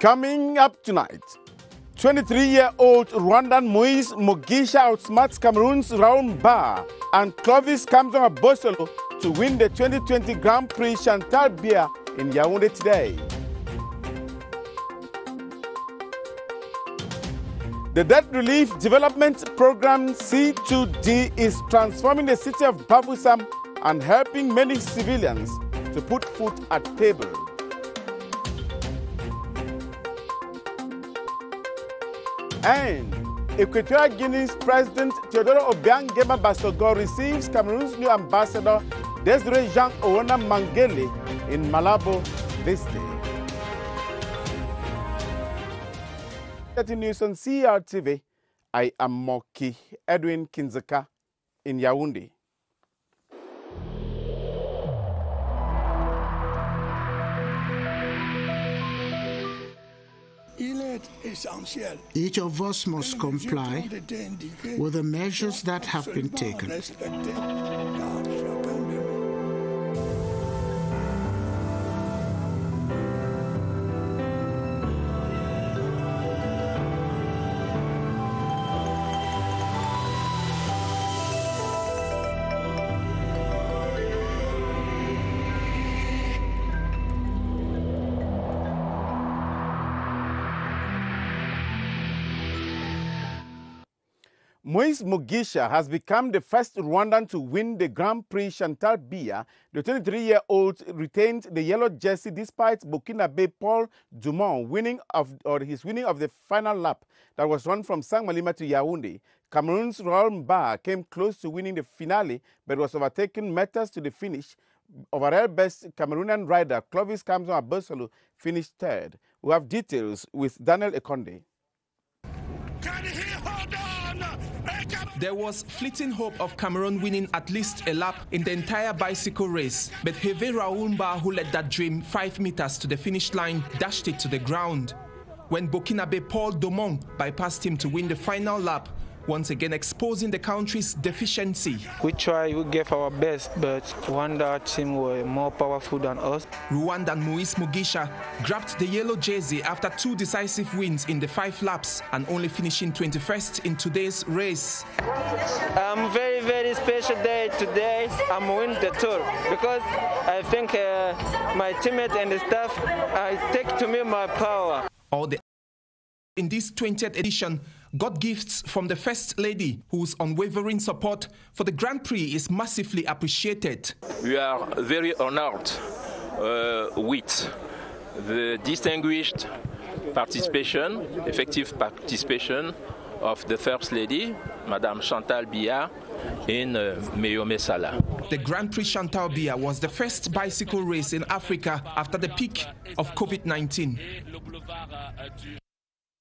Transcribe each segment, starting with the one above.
Coming up tonight, 23-year-old Rwandan Moise Mugisha outsmarts Cameroon's Raoul Mba, and Clovis comes on a Bosolo to win the 2020 Grand Prix Chantal Biya in Yaoundé today. The Debt Relief Development Program C2D is transforming the city of BAFOUSSAM and helping many civilians to put food at table. And Equatorial Guinea's President Teodoro Obiang Nguema Basogo receives Cameroon's new ambassador Desiree Jean Owona Mangele in Malabo this day. News on CRTV. I am Moki Edwin Kinzeka in Yaoundé. Each of us must comply with the measures that have been taken. Moise Mugisha has become the first Rwandan to win the Grand Prix Chantal Biya. The 23-year-old retained the yellow jersey despite Burkinabe Paul Dumont winning of the final lap that was run from Saint-Malima to Yaoundé. Cameroon's Raoul Mba came close to winning the finale but was overtaken meters to the finish. Overall best Cameroonian rider Clovis Kamson Abosolo finished third. We have details with Daniel Ekonde. There was fleeting hope of Cameroon winning at least a lap in the entire bicycle race, but Hervé Raoul Mba, who led that dream 5 meters to the finish line, dashed it to the ground. When Burkinabe Paul Dumont bypassed him to win the final lap, once again exposing the country's deficiency. We gave our best, but Rwanda team were more powerful than us. Rwandan Moise Mugisha grabbed the yellow jersey after 2 decisive wins in the 5 laps and only finishing 21st in today's race. Very, very special day today. I'm winning the tour because I think my teammates and the staff take to me my power. In this 20th edition, got gifts from the First Lady, whose unwavering support for the Grand Prix is massively appreciated. We are very honored with the distinguished participation, effective participation of the First Lady, Madame Chantal Biya, in Meyomessala. The Grand Prix Chantal Biya was the first bicycle race in Africa after the peak of COVID-19.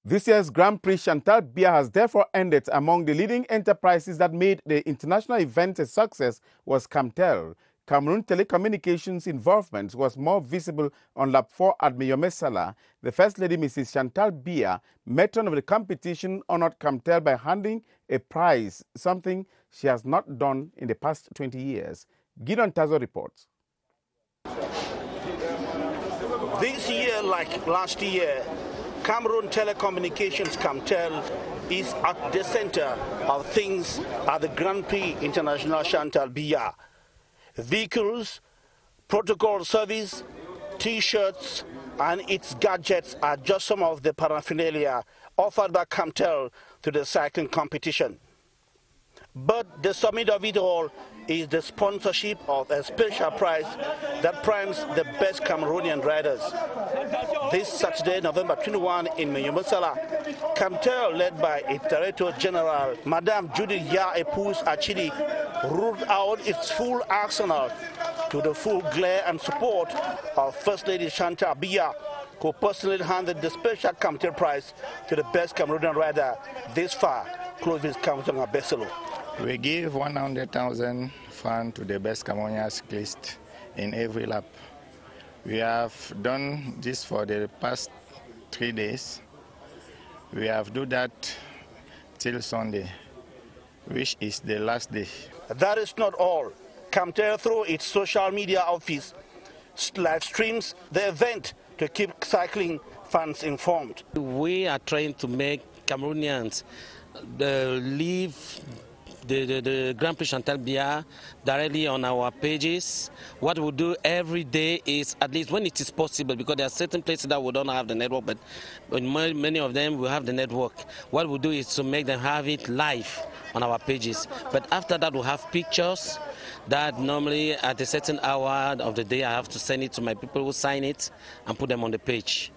This year's Grand Prix Chantal Biya has therefore ended. Among the leading enterprises that made the international event a success was Camtel. Cameroon Telecommunications' involvement was more visible on lap 4 at Meyomessala. The First Lady, Mrs. Chantal Biya, matron of the competition, honored Camtel by handing a prize, something she has not done in the past 20 years. Gideon Tazo reports. This year, like last year, Cameroon Telecommunications Camtel is at the center of things at the Grand Prix International Chantal Biya. Vehicles, protocol service, T-shirts, and its gadgets are just some of the paraphernalia offered by Camtel to the cycling competition. But the summit of it all is the sponsorship of a special prize that primes the best Cameroonian riders. This Saturday, November 21, in Meyomessala, Camtel, led by its Director General, Madame Judith Ya Epous Achidi, ruled out its full arsenal to the full glare and support of First Lady Chantal Biya, who personally handed the special Camtel prize to the best Cameroonian rider this far, Clovis Kamson Abosolo. We give 100,000 francs to the best Cameroonian cyclist in every lap. We have done this for the past 3 days. We have done that till Sunday, which is the last day. That is not all. Camtel, through its social media office, live streams the event to keep cycling fans informed. We are trying to make Cameroonians leave the Grand Prix Chantal Biya directly on our pages. What we do every day is, at least when it is possible, because there are certain places that we don't have the network, but many of them will have the network. What we do is to make them have it live on our pages. But after that, we have pictures that normally at a certain hour of the day I have to send it to my people who sign it and put them on the page.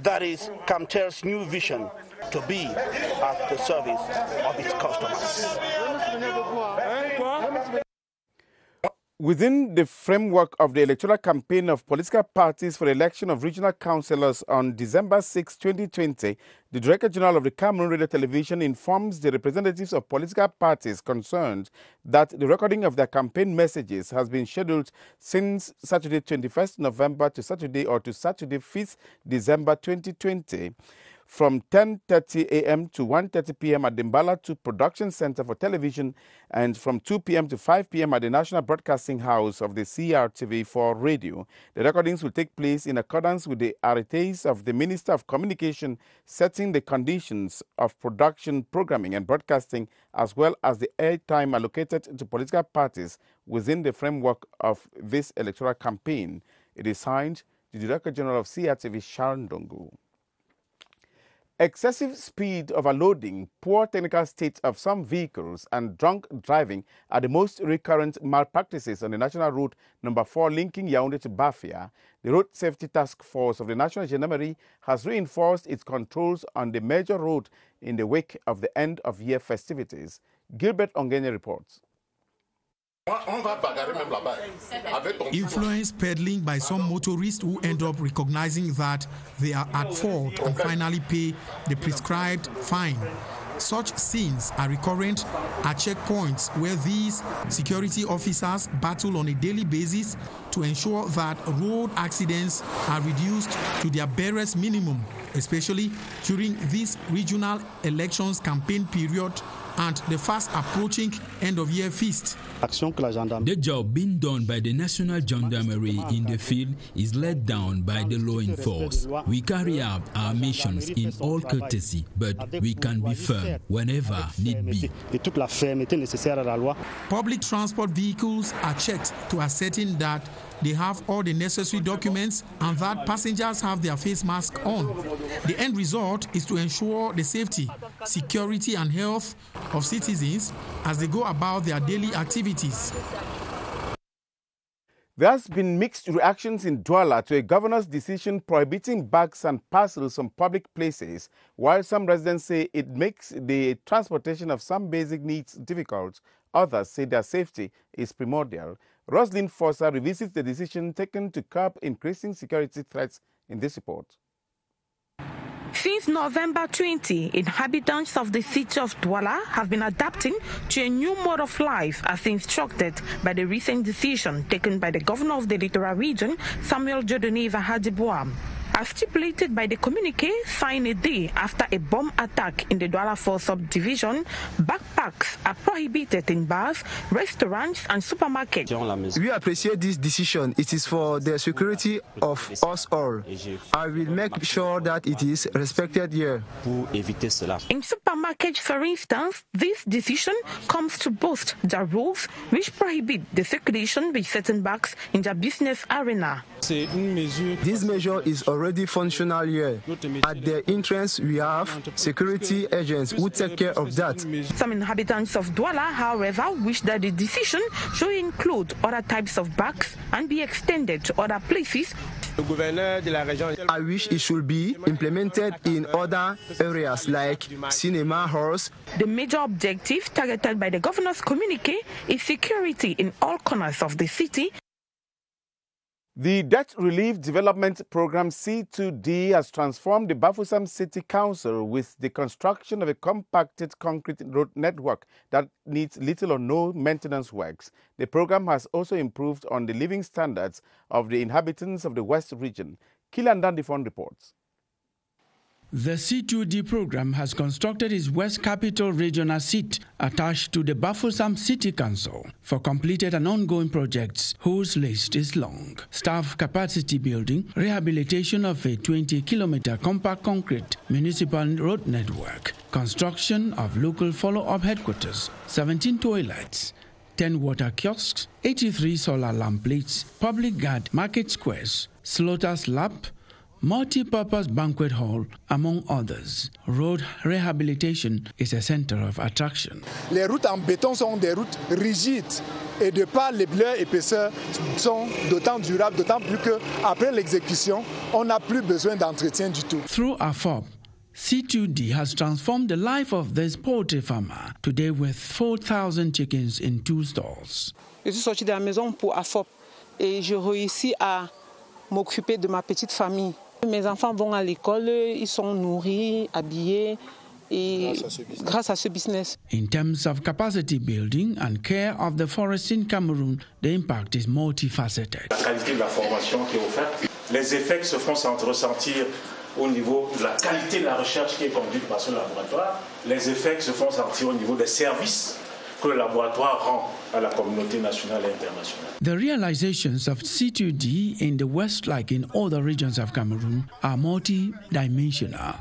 That is Camtel's new vision, to be at the service of its customers. Within the framework of the electoral campaign of political parties for the election of regional councillors on December 6, 2020, the Director General of the Cameroon Radio Television informs the representatives of political parties concerned that the recording of their campaign messages has been scheduled since Saturday 21st November to Saturday 5th December 2020. From 10:30 a.m. to 1:30 p.m. at the Mbala 2 Production Center for Television and from 2 p.m. to 5 p.m. at the National Broadcasting House of the CRTV for radio. The recordings will take place in accordance with the arrêtés of the Minister of Communication setting the conditions of production, programming and broadcasting, as well as the airtime allocated to political parties within the framework of this electoral campaign. It is signed the Director General of CRTV, Sharon Dongo. Excessive speed overloading, poor technical state of some vehicles, and drunk driving are the most recurrent malpractices on the National Road Number 4 linking Yaoundé to Bafia. The Road Safety Task Force of the National Gendarmerie has reinforced its controls on the major road in the wake of the end-of-year festivities. Gilbert Ongene reports. Influence peddling by some motorists who end up recognizing that they are at fault and finally pay the prescribed fine. Such scenes are recurrent at checkpoints where these security officers battle on a daily basis to ensure that road accidents are reduced to their barest minimum, especially during this regional elections campaign period and the fast approaching end-of-year feast. The job being done by the National Gendarmerie in the field is led down by the law enforcement. We carry out our missions in all courtesy, but we can be firm whenever need be. Public transport vehicles are checked to ascertain that they have all the necessary documents and that passengers have their face masks on. The end result is to ensure the safety, security and health of citizens as they go about their daily activities. There has been mixed reactions in Douala to a governor's decision prohibiting bags and parcels from public places, while some residents say it makes the transportation of some basic needs difficult. Others say their safety is primordial. Roslyn Fossa revisits the decision taken to curb increasing security threats in this report. Since November 20, inhabitants of the city of Douala have been adapting to a new mode of life as instructed by the recent decision taken by the governor of the littoral region, Samuel Jodoni Vahadiboam. As stipulated by the communique signed a day after a bomb attack in the Douala 4 subdivision, backpacks are prohibited in bars, restaurants and supermarkets. We appreciate this decision. It is for the security of us all. I will make sure that it is respected here. In supermarkets, for instance, this decision comes to boost the rules which prohibit the circulation with certain bags in the business arena. This measure is already functional here. At the entrance, we have security agents who take care of that. Some inhabitants of Douala, however, wish that the decision should include other types of bags and be extended to other places. I wish it should be implemented in other areas like cinema halls. The major objective targeted by the governor's communique is security in all corners of the city. The Debt Relief Development Program C2D has transformed the BAFOUSSAM City Council with the construction of a compacted concrete road network that needs little or no maintenance works. The program has also improved on the living standards of the inhabitants of the West region. Kilan Dandifon reports. The C2D program has constructed its West Capital Regional seat attached to the BAFOUSSAM City Council for completed and ongoing projects whose list is long. Staff capacity building, rehabilitation of a 20-kilometer compact concrete municipal road network, construction of local follow-up headquarters, 17 toilets, 10 water kiosks, 83 solar lamp plates, public guard market squares, slaughter's lab, multi-purpose banquet hall, among others. Road rehabilitation is a center of attraction. Les routes en béton sont des routes rigides et de par leur épaisseur sont d'autant durables, d'autant plus qu'après l'exécution, on n'a plus besoin d'entretien du tout. Through AFOP, C2D has transformed the life of this poultry farmer, today with 4,000 chickens in 2 stalls. Je suis sorti de la maison pour AFOP et je réussis à m'occuper de ma petite famille. Mes enfants vont à l'école, ils sont nourris, habillés, et grâce à ce business. In terms of capacity building and care of the forest in Cameroon, the impact is multifaceted. La qualité de la formation qui est offerte, les effets qui se font ressentir au niveau de la qualité de la recherche qui est conduite par ce laboratoire, les effets qui se font sentir au niveau des services que le laboratoire rend à la communauté nationale et internationale. The realizations of C2D in the West, like in other regions of Cameroon, are multi-dimensional.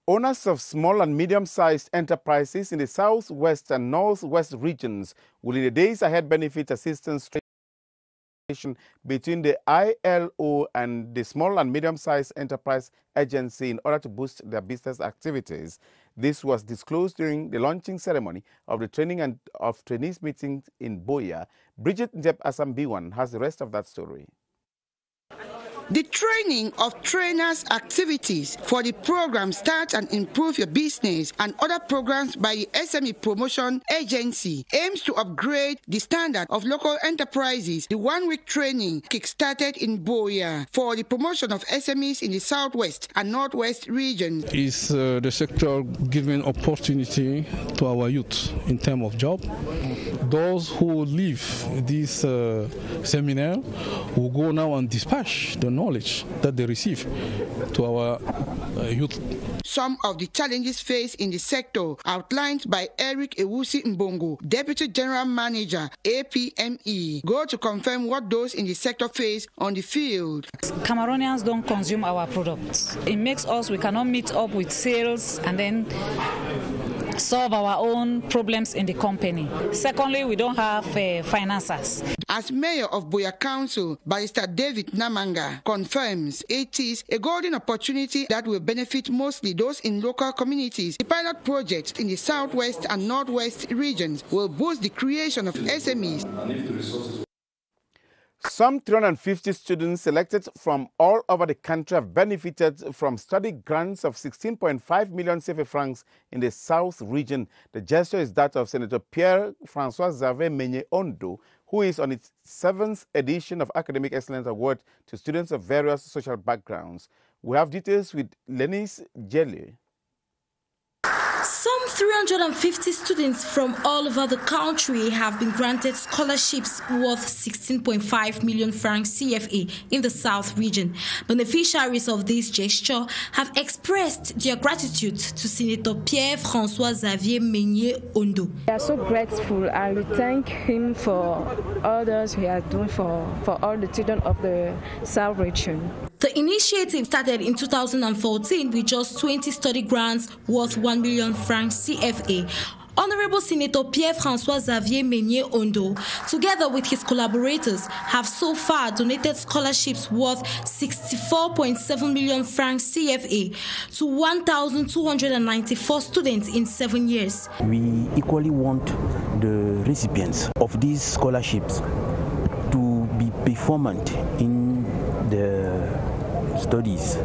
Owners of small and medium-sized enterprises in the southwest and northwest regions will in the days ahead benefit assistance between the ILO and the Small and Medium-Sized Enterprise Agency in order to boost their business activities. This was disclosed during the launching ceremony of the training and of trainees meeting in Boya. Bridget Njep Asambiwan has the rest of that story. The training of trainers activities for the program Start and Improve Your Business and other programs by the SME Promotion Agency aims to upgrade the standard of local enterprises. The one-week training kick-started in Boya for the promotion of SMEs in the southwest and northwest regions. Is the sector giving opportunity to our youth in terms of job? Those who leave this seminar will go now and dispatch the knowledge that they receive to our youth. Some of the challenges faced in the sector outlined by Eric Ewusi Mbongo, Deputy General Manager, APME, go to confirm what those in the sector face on the field. Cameroonians don't consume our products. It makes us, we cannot meet up with sales and then solve our own problems in the company. Secondly, we don't have financiers. As Mayor of Boya Council, Barrister David Namanga confirms it is a golden opportunity that will benefit mostly those in local communities. The pilot project in the southwest and northwest regions will boost the creation of SMEs. Some 350 students selected from all over the country have benefited from study grants of 16.5 million CFA francs in the South region. The gesture is that of Senator Pierre-François Xavier Meunier Ondo, who is on its 7th edition of Academic Excellence Award to students of various social backgrounds. We have details with Lenise Jelly. Some 350 students from all over the country have been granted scholarships worth 16.5 million francs CFA in the South region. Beneficiaries of this gesture have expressed their gratitude to Senator Pierre-François Xavier Meunier Ondo. We are so grateful and we thank him for all those he has done for all the children of the South region. The initiative started in 2014 with just 20 study grants worth 1 million francs CFA. Honorable Senator Pierre-François Xavier Meunier Ondo, together with his collaborators, have so far donated scholarships worth 64.7 million francs CFA to 1,294 students in 7 years. We equally want the recipients of these scholarships to be performant in the studies.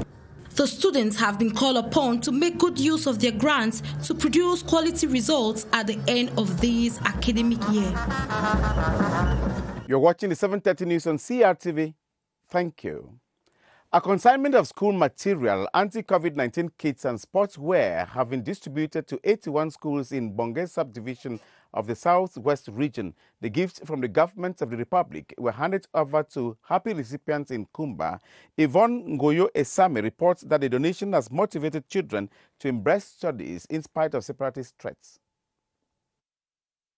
The students have been called upon to make good use of their grants to produce quality results at the end of this academic year. You're watching the 7:30 news on CRTV. Thank you. A consignment of school material, anti-COVID-19 kits and sportswear have been distributed to 81 schools in Bongé subdivision of the Southwest region. The gifts from the government of the Republic were handed over to happy recipients in Kumba. Yvonne Ngoyo Esame reports that the donation has motivated children to embrace studies in spite of separatist threats.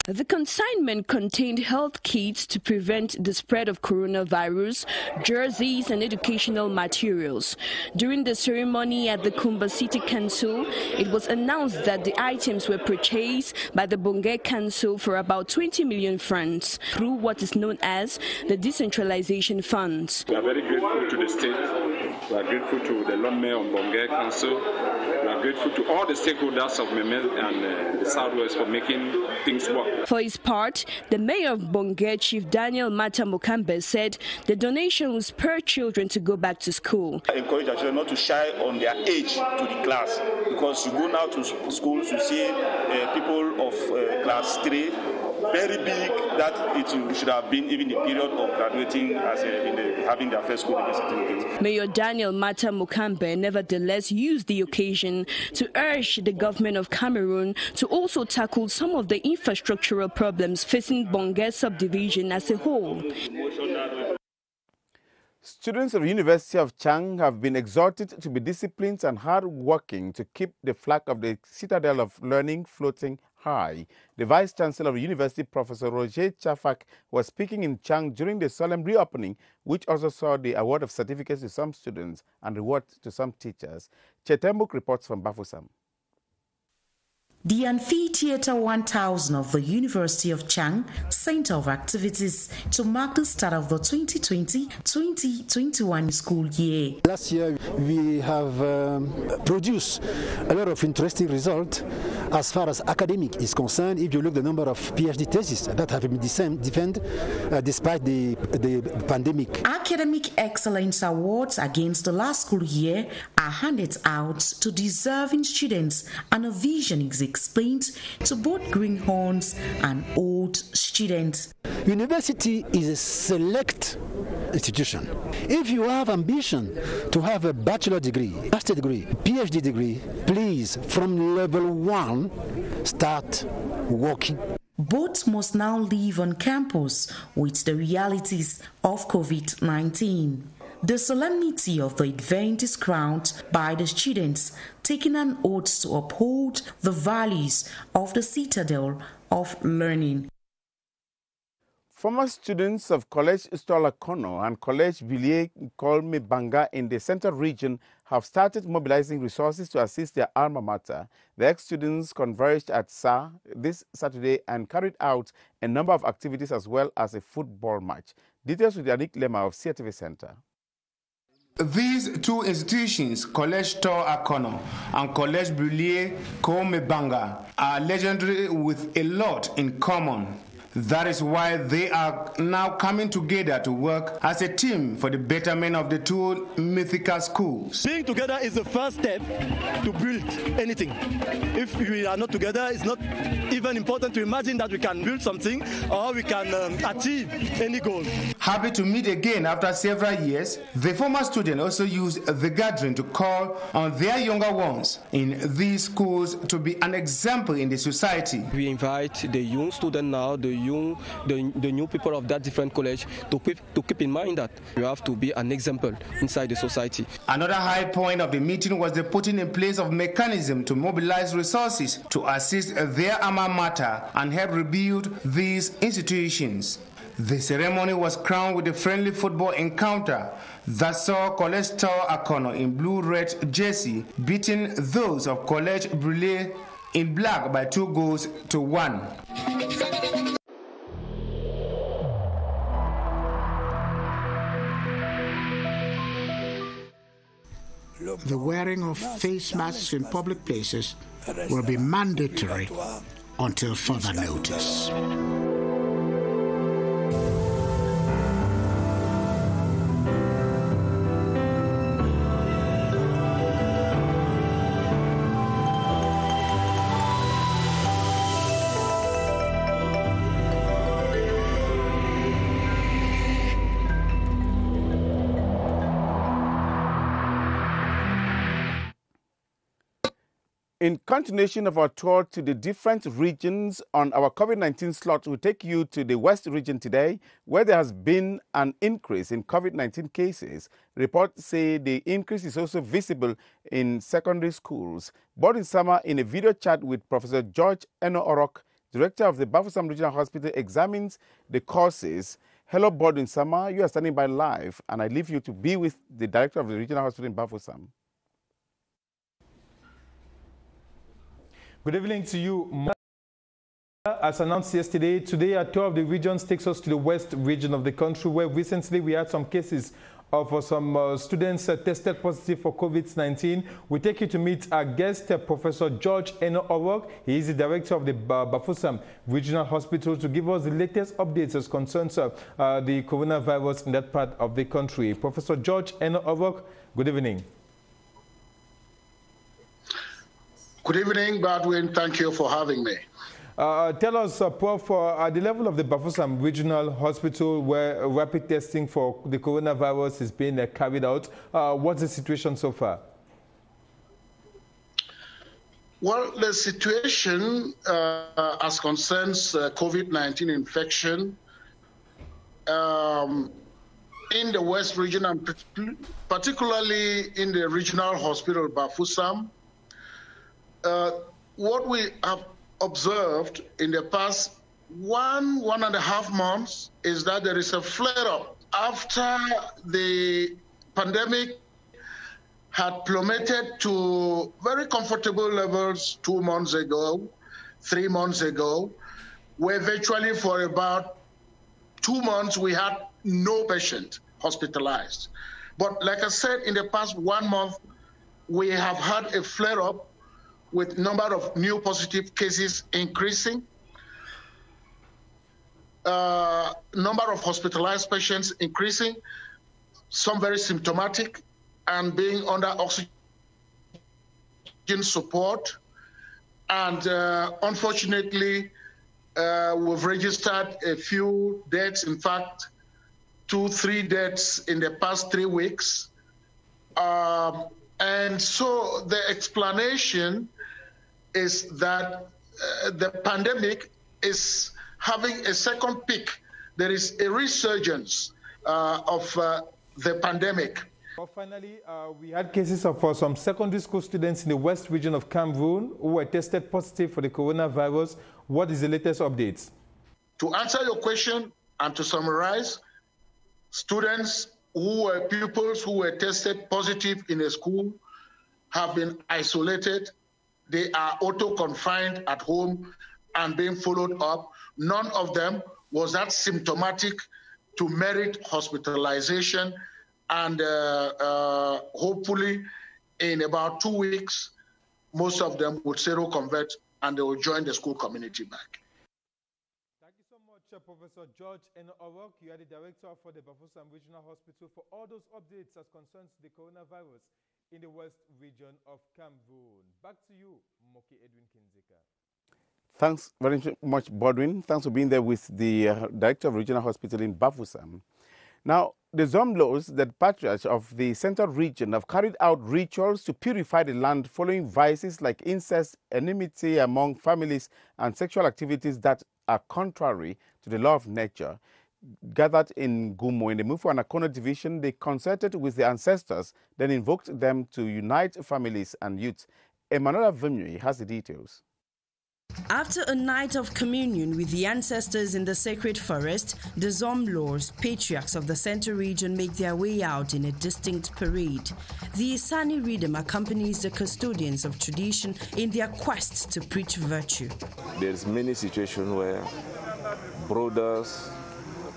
The consignment contained health kits to prevent the spread of coronavirus, jerseys and educational materials. During the ceremony at the Kumba City Council, it was announced that the items were purchased by the Bongé Council for about 20 million francs through what is known as the decentralization funds. We are very grateful to the state, we are grateful to the Lord Mayor of Bongé Council, we are grateful to all the stakeholders of Memel and the Southwest for making things work. For his part, the mayor of Bongé, Chief Daniel Mata Mokambe, said the donation will spur children to go back to school. I encourage our children not to shy on their age to the class, because you go now to schools, you see people of class 3, very big, that it should have been even the period of graduating as having their first school certificate. Mayor Daniel Mata Mokambe nevertheless used the occasion to urge the government of Cameroon to also tackle some of the infrastructural problems facing Bongé subdivision as a whole. Students of the University of Chang have been exhorted to be disciplined and hard-working to keep the flag of the citadel of learning floating high. The Vice-Chancellor of the University, Professor Roger Chafak, was speaking in Chang during the solemn reopening, which also saw the award of certificates to some students and rewards to some teachers. Chetembuk reports from BAFOUSSAM. The Amphitheatre 1000 of the University of Chang Center of Activities to mark the start of the 2020-2021 school year. Last year we have produced a lot of interesting results as far as academic is concerned. If you look at the number of PhD theses that have been defended despite the pandemic. Academic Excellence Awards against the last school year are handed out to deserving students, and a vision is explained to both greenhorns and old students. University is a select institution. If you have ambition to have a bachelor degree, master degree, PhD degree, please, from level 1, start working. Both must now live on campus with the realities of COVID-19. The solemnity of the event is crowned by the students taking an oath to uphold the values of the citadel of learning. Former students of College Stolakono and College Villiers Kolme Banga in the Central Region have started mobilizing resources to assist their alma mater. The ex-students converged at SA this Saturday and carried out a number of activities as well as a football match. Details with Yannick Lema of CRTV Center. These two institutions, College Stolakono and College Villiers Kolme Banga, are legendary with a lot in common. That is why they are now coming together to work as a team for the betterment of the two mythical schools. Being together is the first step to build anything. If we are not together, it's not even important to imagine that we can build something or we can achieve any goal. Happy to meet again after several years, the former students also used the gathering to call on their younger ones in these schools to be an example in the society. We invite the young students now, the new people of that different college to keep in mind that you have to be an example inside the society. Another high point of the meeting was the putting in place of mechanism to mobilize resources to assist their alma mater and help rebuild these institutions. The ceremony was crowned with a friendly football encounter that saw College Stolakono in blue-red jersey beating those of College Villiers in black by 2-1. The wearing of face masks in public places will be mandatory until further notice. In continuation of our tour to the different regions on our COVID-19 slot, we take you to the West region today, where there has been an increase in COVID-19 cases. Reports say the increase is also visible in secondary schools. BAFOUSSAM, in a video chat with Professor George Eno-Orok, director of the BAFOUSSAM Regional Hospital, examines the causes. Hello, BAFOUSSAM, you are standing by live, and I leave you to be with the director of the Regional Hospital in BAFOUSSAM. Good evening to you. As announced yesterday, today a tour of the regions takes us to the West region of the country, where recently we had some cases of some students tested positive for COVID-19. We take you to meet our guest, Professor George Eno-Orok. He is the director of the BAFOUSSAM Regional Hospital, to give us the latest updates as concerns the coronavirus in that part of the country. Professor George Eno-Orok, good evening. Good evening, Badwin. Thank you for having me. Tell us, Prof, at the level of the BAFOUSSAM Regional Hospital, where rapid testing for the coronavirus is being carried out, what's the situation so far? Well, the situation as concerns COVID-19 infection in the West region, and particularly in the Regional Hospital BAFOUSSAM, what we have observed in the past 1.5 months is that there is a flare-up after the pandemic had plummeted to very comfortable levels 2 months ago, 3 months ago, where virtually for about 2 months we had no patient hospitalized. But like I said, in the past 1 month, we have had a flare-up with number of new positive cases increasing, number of hospitalized patients increasing, some very symptomatic and being under oxygen support. And unfortunately, we've registered a few deaths, in fact, 2-3 deaths in the past 3 weeks. And so the explanation is that the pandemic is having a second peak. There is a resurgence of the pandemic. Well, finally, we had cases of some secondary school students in the West region of Cameroon who were tested positive for the coronavirus. What is the latest updates? To answer your question and to summarize, students who were pupils who were tested positive in a school have been isolated. They are auto-confined at home and being followed up. None of them was that symptomatic to merit hospitalization. And hopefully, in about 2 weeks, most of them will seroconvert and they will join the school community back. Thank you so much, Professor George Eno-Orok. You are the director for the BAFOUSSAM Regional Hospital, for all those updates as concerns the coronavirus in the West region of Cameroon. Back to you, Moki Edwin Kinzeka. Thanks very much, Bodwin. Thanks for being there with the Director of Regional Hospital in BAFOUSSAM. Now, the Zomlos, the patriarchs of the Central Region, have carried out rituals to purify the land following vices like incest, enmity among families, and sexual activities that are contrary to the law of nature. Gathered in Gumo in the Mufu-Anakono division, they concerted with the ancestors, then invoked them to unite families and youth. Emmanuel Vimui has the details. After a night of communion with the ancestors in the sacred forest, the Zomlos, patriarchs of the Central Region, make their way out in a distinct parade. The Isani rhythm accompanies the custodians of tradition in their quest to preach virtue. There's many situations where brothers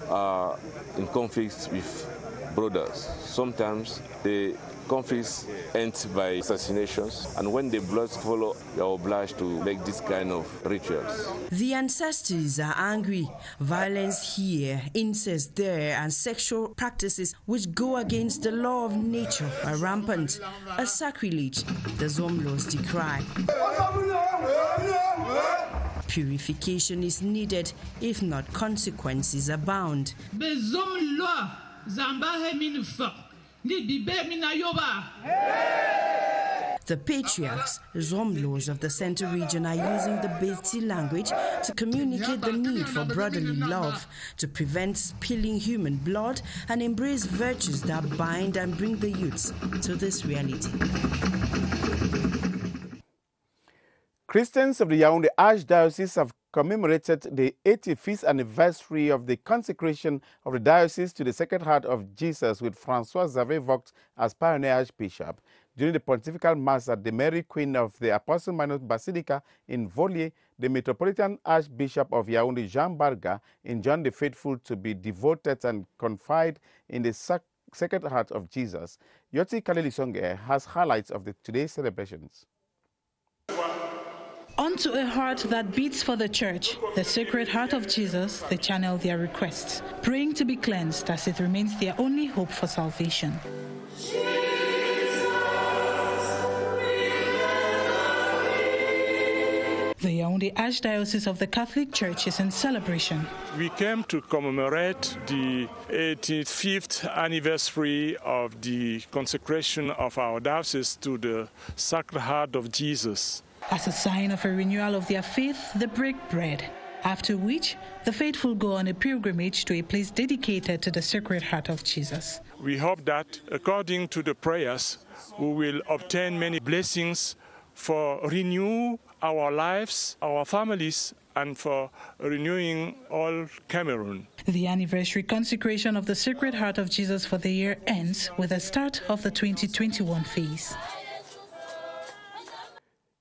are in conflict with brothers. Sometimes the conflicts end by assassinations, and when the bloods follow, you are obliged to make this kind of rituals. The ancestors are angry. Violence here, incest there, and sexual practices which go against the law of nature are rampant. A sacrilege the Zomlos decry. Purification is needed, if not, consequences abound. The patriarchs, Zomlos of the Central region, are using the Beti language to communicate the need for brotherly love, to prevent spilling human blood and embrace virtues that bind and bring the youths to this reality. Christians of the Yaoundé Archdiocese have commemorated the 85th anniversary of the consecration of the diocese to the Sacred Heart of Jesus with François-Xavier Vogt as pioneer Archbishop. During the pontifical mass at the Mary Queen of the Apostle Minor Basilica in Volier, the Metropolitan Archbishop of Yaoundé, Jean Barga, enjoined the faithful to be devoted and confide in the Sacred Heart of Jesus. Yoti Kalelisonge has highlights of today's celebrations. Unto a heart that beats for the Church, the Sacred Heart of Jesus, they channel their requests, praying to be cleansed as it remains their only hope for salvation. The Yaoundé Archdiocese of the Catholic Church is in celebration. We came to commemorate the 85th anniversary of the consecration of our diocese to the Sacred Heart of Jesus. As a sign of a renewal of their faith, they break bread, after which the faithful go on a pilgrimage to a place dedicated to the Sacred Heart of Jesus. We hope that, according to the prayers, we will obtain many blessings for renew our lives, our families, and for renewing all Cameroon. The anniversary consecration of the Sacred Heart of Jesus for the year ends with the start of the 2021 phase.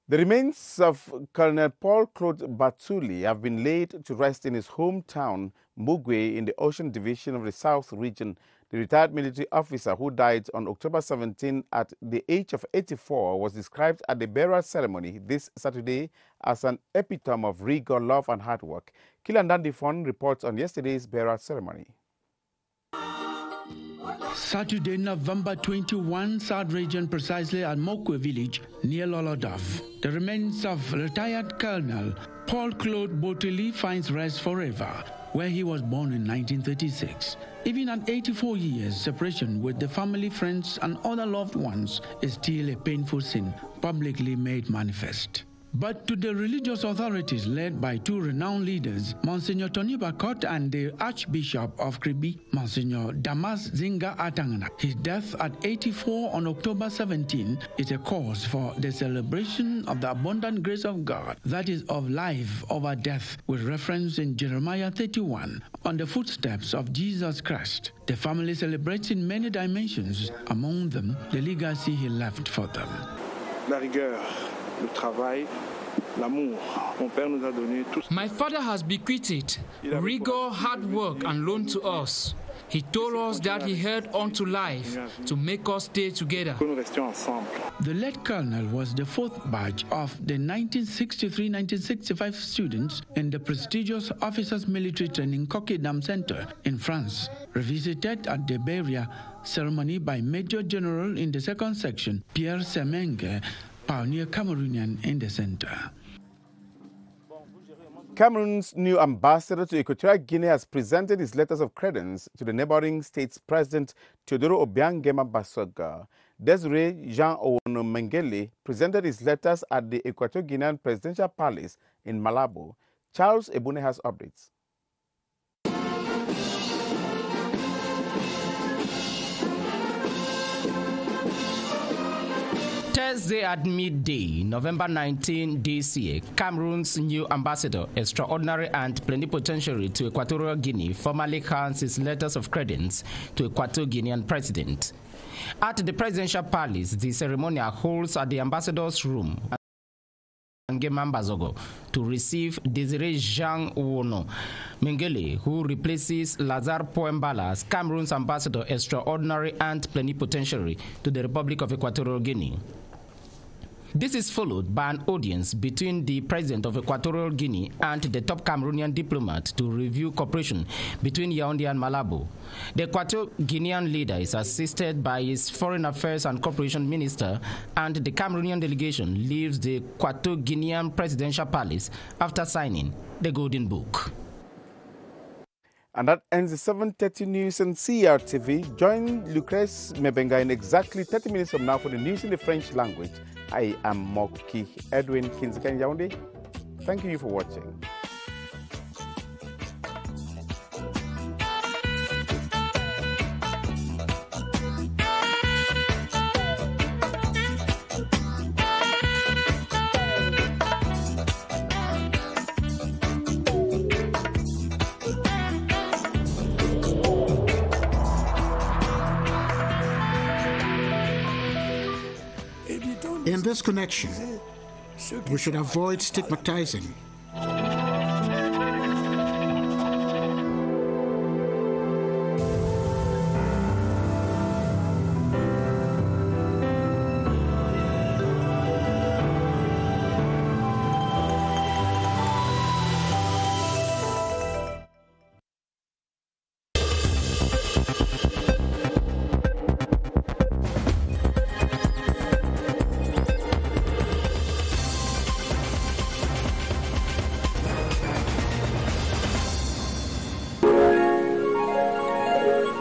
The remains of Colonel Paul-Claude Batuli have been laid to rest in his hometown, Mugwe, in the Ocean Division of the South Region. The retired military officer who died on October 17 at the age of 84 was described at the burial ceremony this Saturday as an epitome of rigor, love, and hard work. Kilandan Difon reports on yesterday's burial ceremony. Saturday, November 21, South Region, precisely at Mokwe village near Lolodov. The remains of retired Colonel Paul-Claude Batuli finds rest forever, where he was born in 1936. Even at 84 years, separation with the family, friends, and other loved ones is still a painful sin publicly made manifest. But to the religious authorities led by two renowned leaders, Monsignor Tony Bakot and the Archbishop of Kribi, Monsignor Damas Zinga Atangana, his death at 84 on October 17 is a cause for the celebration of the abundant grace of God, that is of life over death, with reference in Jeremiah 31, on the footsteps of Jesus Christ. The family celebrates in many dimensions, among them the legacy he left for them. La rigueur, le travail, l'amour. Mon père nous a donné tout. My father has bequeathed rigor, hard work, and loan to us. He told us that he held on to life to make us stay together. The late colonel was the fourth batch of the 1963-1965 students in the prestigious Officers Military Training Coquet-Dam Center in France, revisited at the burial ceremony by Major General in the second section, Pierre Semenge, pioneer Cameroonian in the center. Cameroon's new ambassador to Equatorial Guinea has presented his letters of credence to the neighboring state's President Teodoro Obiang Basoga. Desiree Jean Owono Mengele presented his letters at the Equatorial Guinean Presidential Palace in Malabo. Charles Ebune has updates. Thursday at midday, November 19 this year, Cameroon's new ambassador, extraordinary and plenipotentiary to Equatorial Guinea, formally hands his letters of credence to Equatorial Guinean president. At the presidential palace, the ceremonial holds at the ambassador's room to receive Desiree Jean Owono Mengele, who replaces Lazare Poembala as Cameroon's ambassador, extraordinary and plenipotentiary to the Republic of Equatorial Guinea. This is followed by an audience between the president of Equatorial Guinea and the top Cameroonian diplomat to review cooperation between Yaoundé and Malabo. The Equatorial Guinean leader is assisted by his foreign affairs and cooperation minister, and the Cameroonian delegation leaves the Equatorial Guinean presidential palace after signing the Golden Book. And that ends the 7:30 news on CRTV. Join Lucrece Mebenga in exactly 30 minutes from now for the news in the French language. I am Moki Edwin Kinzikan Yaoundé. Thank you for watching. In this connection, we should avoid stigmatizing.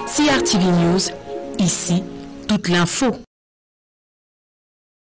CRTV News, ici, toute l'info.